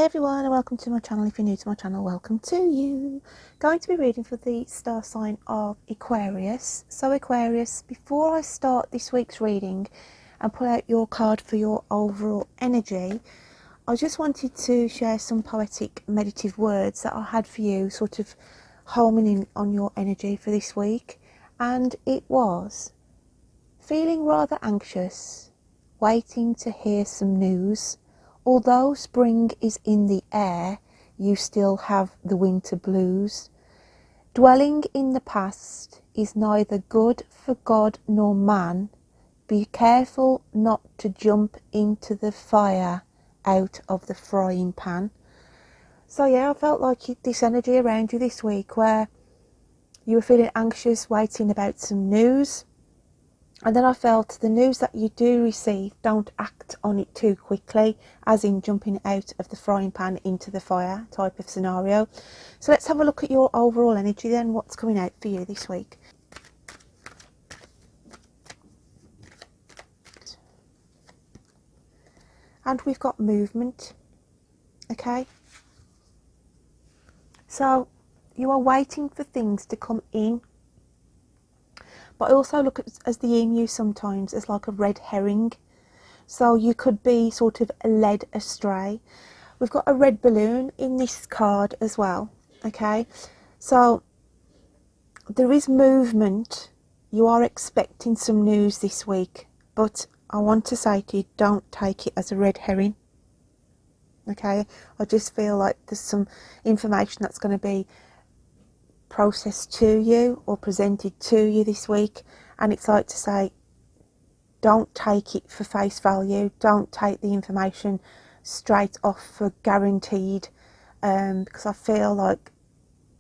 everyone and welcome to my channel. If you're new to my channel, welcome to you. Going to be reading for the star sign of Aquarius. So Aquarius, before I start this week's reading and pull out your card for your overall energy, I just wanted to share some poetic meditative words that I had for you, sort of homing in on your energy for this week. And it was: feeling rather anxious, waiting to hear some news. Although spring is in the air, you still have the winter blues. Dwelling in the past is neither good for God nor man. Be careful not to jump into the fire out of the frying pan. So yeah, I felt like this energy around you this week where you were feeling anxious, waiting about some news. And then I felt the news that you do receive, don't act on it too quickly, as in jumping out of the frying pan into the fire type of scenario. So let's have a look at your overall energy then, what's coming out for you this week. And we've got movement, okay? So you are waiting for things to come in. But I also look at as the emu sometimes as like a red herring. So you could be sort of led astray. We've got a red balloon in this card as well. Okay, so there is movement. You are expecting some news this week, but I want to say to you, don't take it as a red herring. Okay, I just feel like there's some information that's going to be processed to you or presented to you this week, and it's like to say, don't take it for face value, don't take the information straight off for guaranteed, because I feel like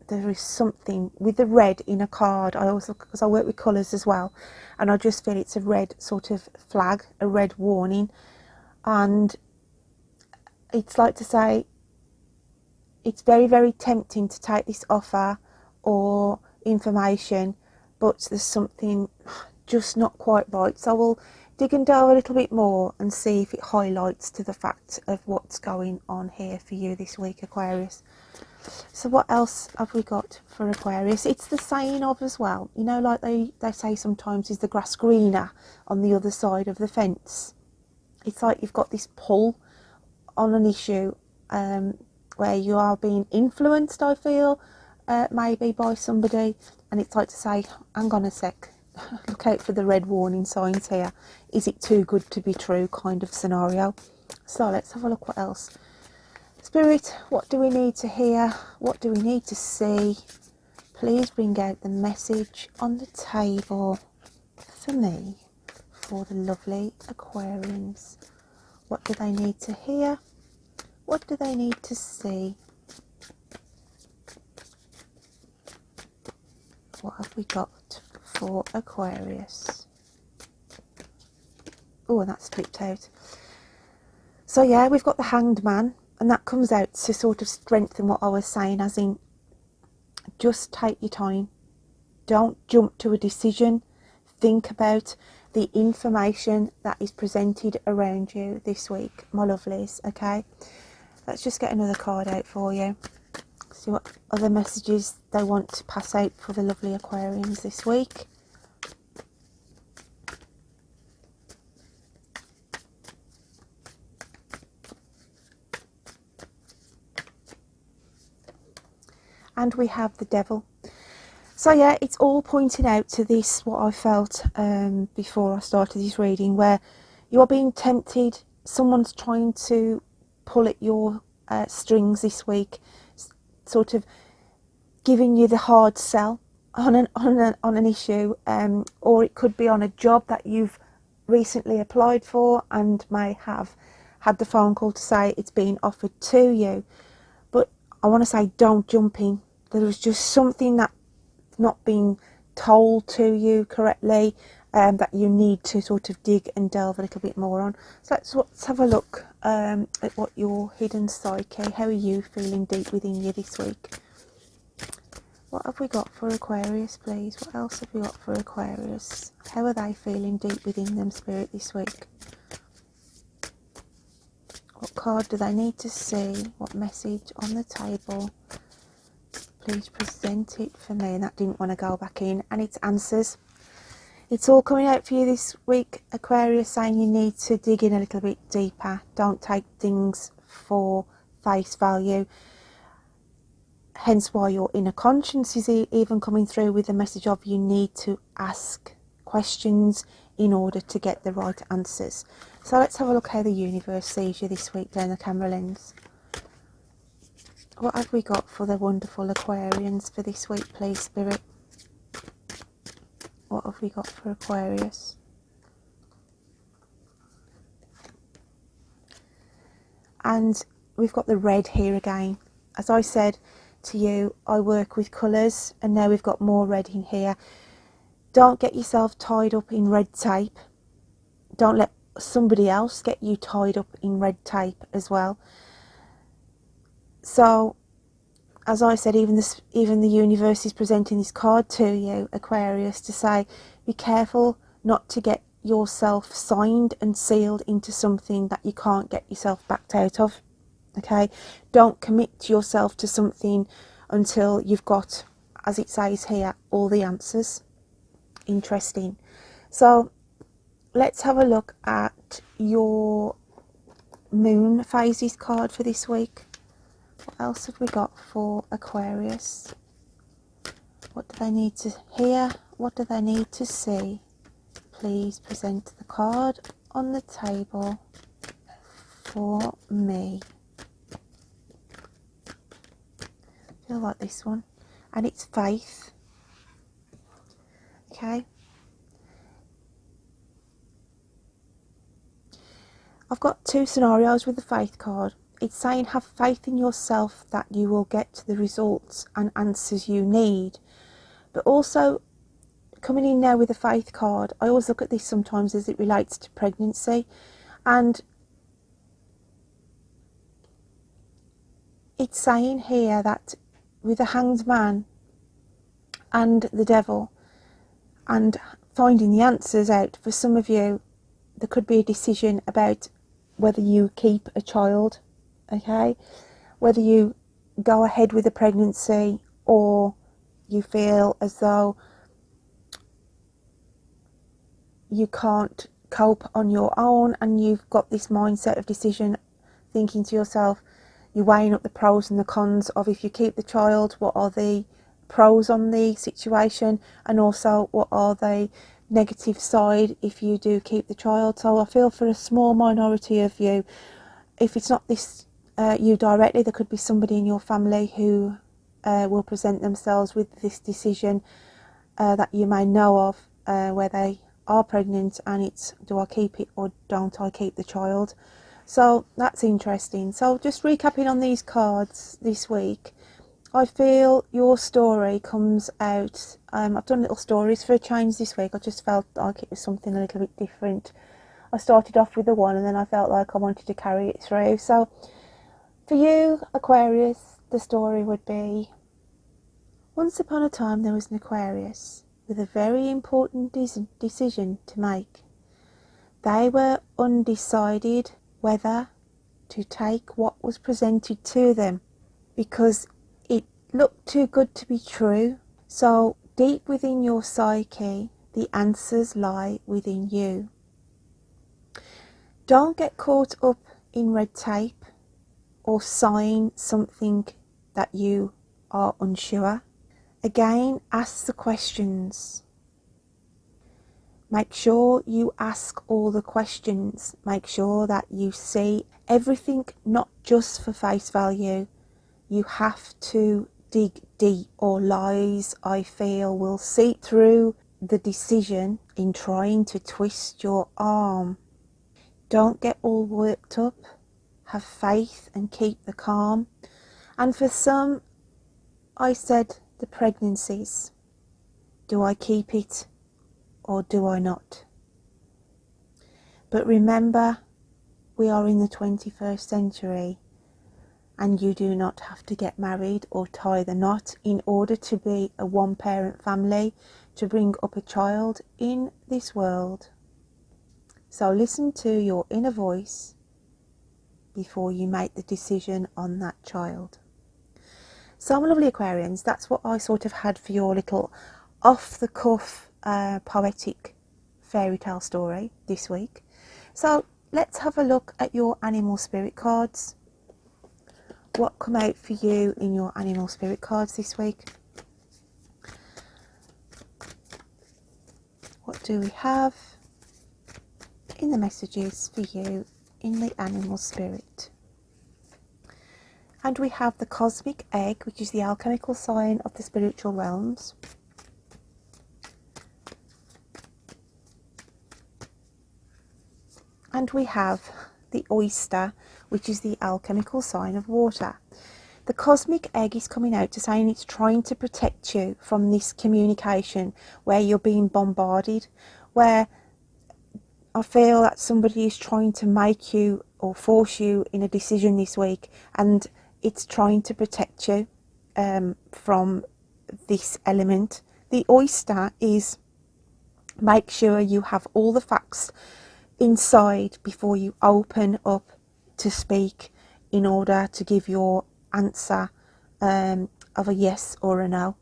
there is something with the red in a card. I also, because I work with colours as well, and I just feel it's a red sort of flag, a red warning, and it's like to say it's very, very tempting to take this offer or information, but there's something just not quite right. So we'll dig and delve a little bit more and see if it highlights to the fact of what's going on here for you this week, Aquarius. So what else have we got for Aquarius? It's the saying of as well, you know, like they say sometimes, is the grass greener on the other side of the fence. It's like you've got this pull on an issue where you are being influenced, I feel, maybe by somebody, and it's like to say, hang on a sec, look out for the red warning signs here. Is it too good to be true kind of scenario? So let's have a look what else. Spirit, what do we need to hear? What do we need to see? Please bring out the message on the table for me, for the lovely Aquarians. What do they need to hear? What do they need to see? What have we got for Aquarius? Oh, and that's flipped out. So yeah, we've got the Hanged Man, and that comes out to sort of strengthen what I was saying, as in, just take your time. Don't jump to a decision. Think about the information that is presented around you this week, my lovelies, okay? Let's just get another card out for you. See what other messages they want to pass out for the lovely Aquarians this week. And we have the Devil. So yeah, it's all pointing out to this, what I felt before I started this reading, where you are being tempted. Someone's trying to pull at your strings this week, sort of giving you the hard sell on an issue, or it could be on a job that you've recently applied for and may have had the phone call to say it's been offered to you. But I want to say, don't jump in. There was just something that's not being told to you correctly, that you need to sort of dig and delve a little bit more on. So let's have a look at what your hidden psyche, how are you feeling deep within you this week? What have we got for Aquarius, please? What else have we got for Aquarius? How are they feeling deep within them, Spirit, this week? What card do they need to see? What message on the table? Please present it for me. And that didn't want to go back in. And it's answers. It's all coming out for you this week, Aquarius, saying you need to dig in a little bit deeper. Don't take things for face value. Hence why your inner conscience is even coming through with the message of you need to ask questions in order to get the right answers. So let's have a look how the universe sees you this week down the camera lens. What have we got for the wonderful Aquarians for this week, please, Spirit? What have we got for Aquarius? And we've got the red here again. As I said to you, I work with colours, and now we've got more red in here. Don't get yourself tied up in red tape. Don't let somebody else get you tied up in red tape as well. So, as I said, even the universe is presenting this card to you, Aquarius, to say, be careful not to get yourself signed and sealed into something that you can't get yourself backed out of. Okay? Don't commit yourself to something until you've got, as it says here, all the answers. Interesting. So, let's have a look at your moon phases card for this week. What else have we got for Aquarius? What do they need to hear? What do they need to see? Please present the card on the table for me. I feel like this one. And it's faith. Okay. I've got two scenarios with the faith card. It's saying have faith in yourself that you will get the results and answers you need. But also, coming in now with the faith card, I always look at this sometimes as it relates to pregnancy. And it's saying here that with the Hanged Man and the Devil and finding the answers out, for some of you, there could be a decision about whether you keep a child. Okay, whether you go ahead with a pregnancy or you feel as though you can't cope on your own, and you've got this mindset of decision, thinking to yourself, you're weighing up the pros and the cons of if you keep the child, what are the pros on the situation, and also what are the negative side if you do keep the child. So I feel for a small minority of you, if it's not this you directly, there could be somebody in your family who will present themselves with this decision that you may know of, where they are pregnant, and it's, do I keep it or don't I keep the child? So that's interesting. So just recapping on these cards this week, I feel your story comes out. I've done little stories for a change this week. I just felt like it was something a little bit different. I started off with the one, and then I felt like I wanted to carry it through. So for you, Aquarius, the story would be, once upon a time there was an Aquarius with a very important decision to make. They were undecided whether to take what was presented to them because it looked too good to be true. So deep within your psyche, the answers lie within you. Don't get caught up in red tape or sign something that you are unsure. Again, ask the questions. Make sure you ask all the questions. Make sure that you see everything, not just for face value. You have to dig deep, or lies, I feel, will seep through the decision in trying to twist your arm. Don't get all worked up. Have faith and keep the calm. And for some, I said the pregnancies. Do I keep it or do I not? But remember, we are in the 21st century, and you do not have to get married or tie the knot in order to be a one-parent family, to bring up a child in this world. So listen to your inner voice. before you make the decision on that child. So my lovely Aquarians, that's what I sort of had for your little off the cuff poetic fairy tale story this week. So let's have a look at your animal spirit cards. What come out for you in your animal spirit cards this week? What do we have in the messages for you in the animal spirit? And we have the cosmic egg, which is the alchemical sign of the spiritual realms. And we have the oyster, which is the alchemical sign of water. The cosmic egg is coming out to saying it's trying to protect you from this communication where you're being bombarded, where I feel that somebody is trying to make you or force you in a decision this week, and it's trying to protect you from this element. The oyster is make sure you have all the facts inside before you open up to speak in order to give your answer of a yes or a no.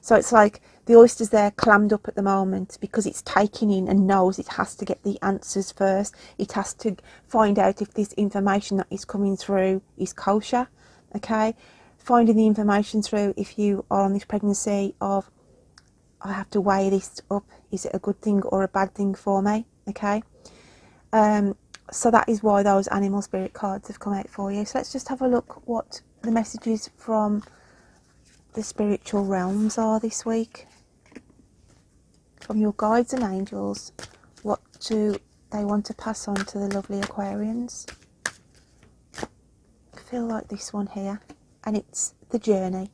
So it's like the oyster's there clammed up at the moment because it's taking in and knows it has to get the answers first. It has to find out if this information that is coming through is kosher, okay? Finding the information through if you are on this pregnancy of, I have to weigh this up, is it a good thing or a bad thing for me, okay? So that is why those animal spirit cards have come out for you. So let's just have a look what the messages from the spiritual realms are this week. From your guides and angels, what do they want to pass on to the lovely Aquarians? I feel like this one here, and it's the journey.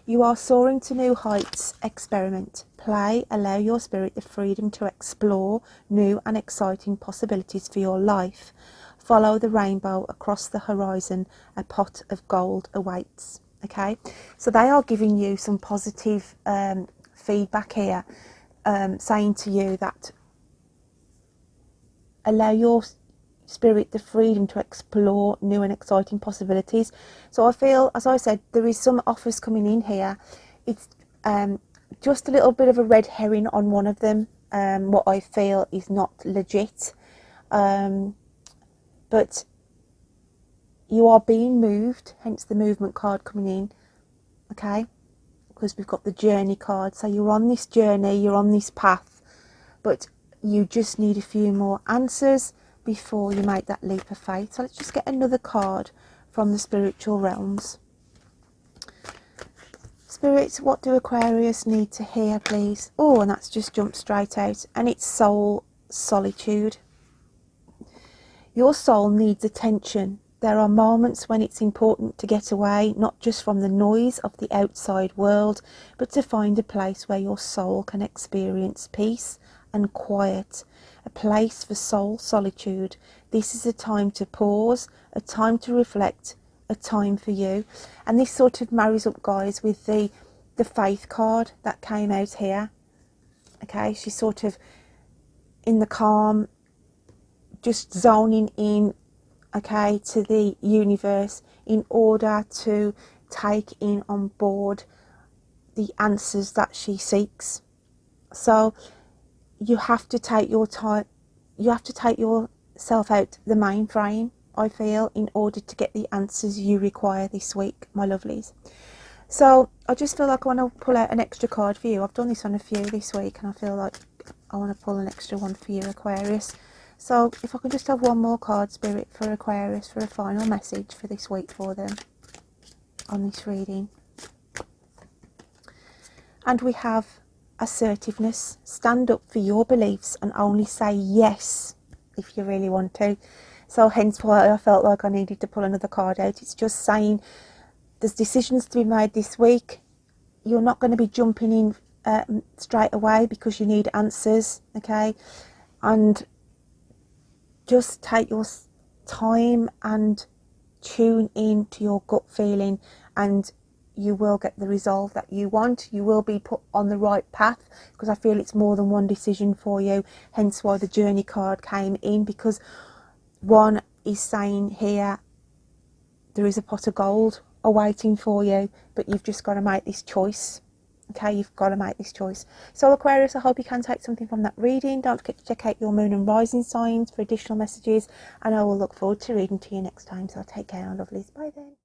You are soaring to new heights. Experiment, play, allow your spirit the freedom to explore new and exciting possibilities for your life. Follow the rainbow across the horizon. A pot of gold awaits. Okay, so they are giving you some positive feedback here, saying to you that allow your spirit the freedom to explore new and exciting possibilities. So I feel, as I said, there is some offers coming in here. It's just a little bit of a red herring on one of them, what I feel is not legit, but you are being moved, hence the movement card coming in, okay, because we've got the journey card. So you're on this journey, you're on this path, but you just need a few more answers before you make that leap of faith. So let's just get another card from the spiritual realms. Spirits, what do Aquarius need to hear, please? Oh, and that's just jumped straight out, and it's soul solitude. Your soul needs attention. There are moments when it's important to get away, not just from the noise of the outside world, but to find a place where your soul can experience peace and quiet, a place for soul solitude. This is a time to pause, a time to reflect, a time for you. And this sort of marries up, guys, with the faith card that came out here. Okay, she's sort of in the calm, just zoning in, okay, to the universe in order to take in on board the answers that she seeks. So you have to take your time, you have to take yourself out the mainframe, I feel, in order to get the answers you require this week, my lovelies. So I just feel like I want to pull out an extra card for you. I've done this on a few this week, and I feel like I want to pull an extra one for you, Aquarius. So if I can just have one more card, Spirit, for Aquarius, for a final message for this week for them on this reading. And we have assertiveness. Stand up for your beliefs and only say yes if you really want to. So hence why I felt like I needed to pull another card out. It's just saying there's decisions to be made this week. You're not going to be jumping in straight away because you need answers, okay? And just take your time and tune in to your gut feeling, and you will get the resolve that you want. You will be put on the right path, because I feel it's more than one decision for you, hence why the journey card came in, because one, is saying here, there is a pot of gold awaiting for you, but you've just got to make this choice. Okay, you've got to make this choice. So Aquarius, I hope you can take something from that reading. Don't forget to check out your moon and rising signs for additional messages, and I will look forward to reading to you next time. So take care, my lovelies. Bye then.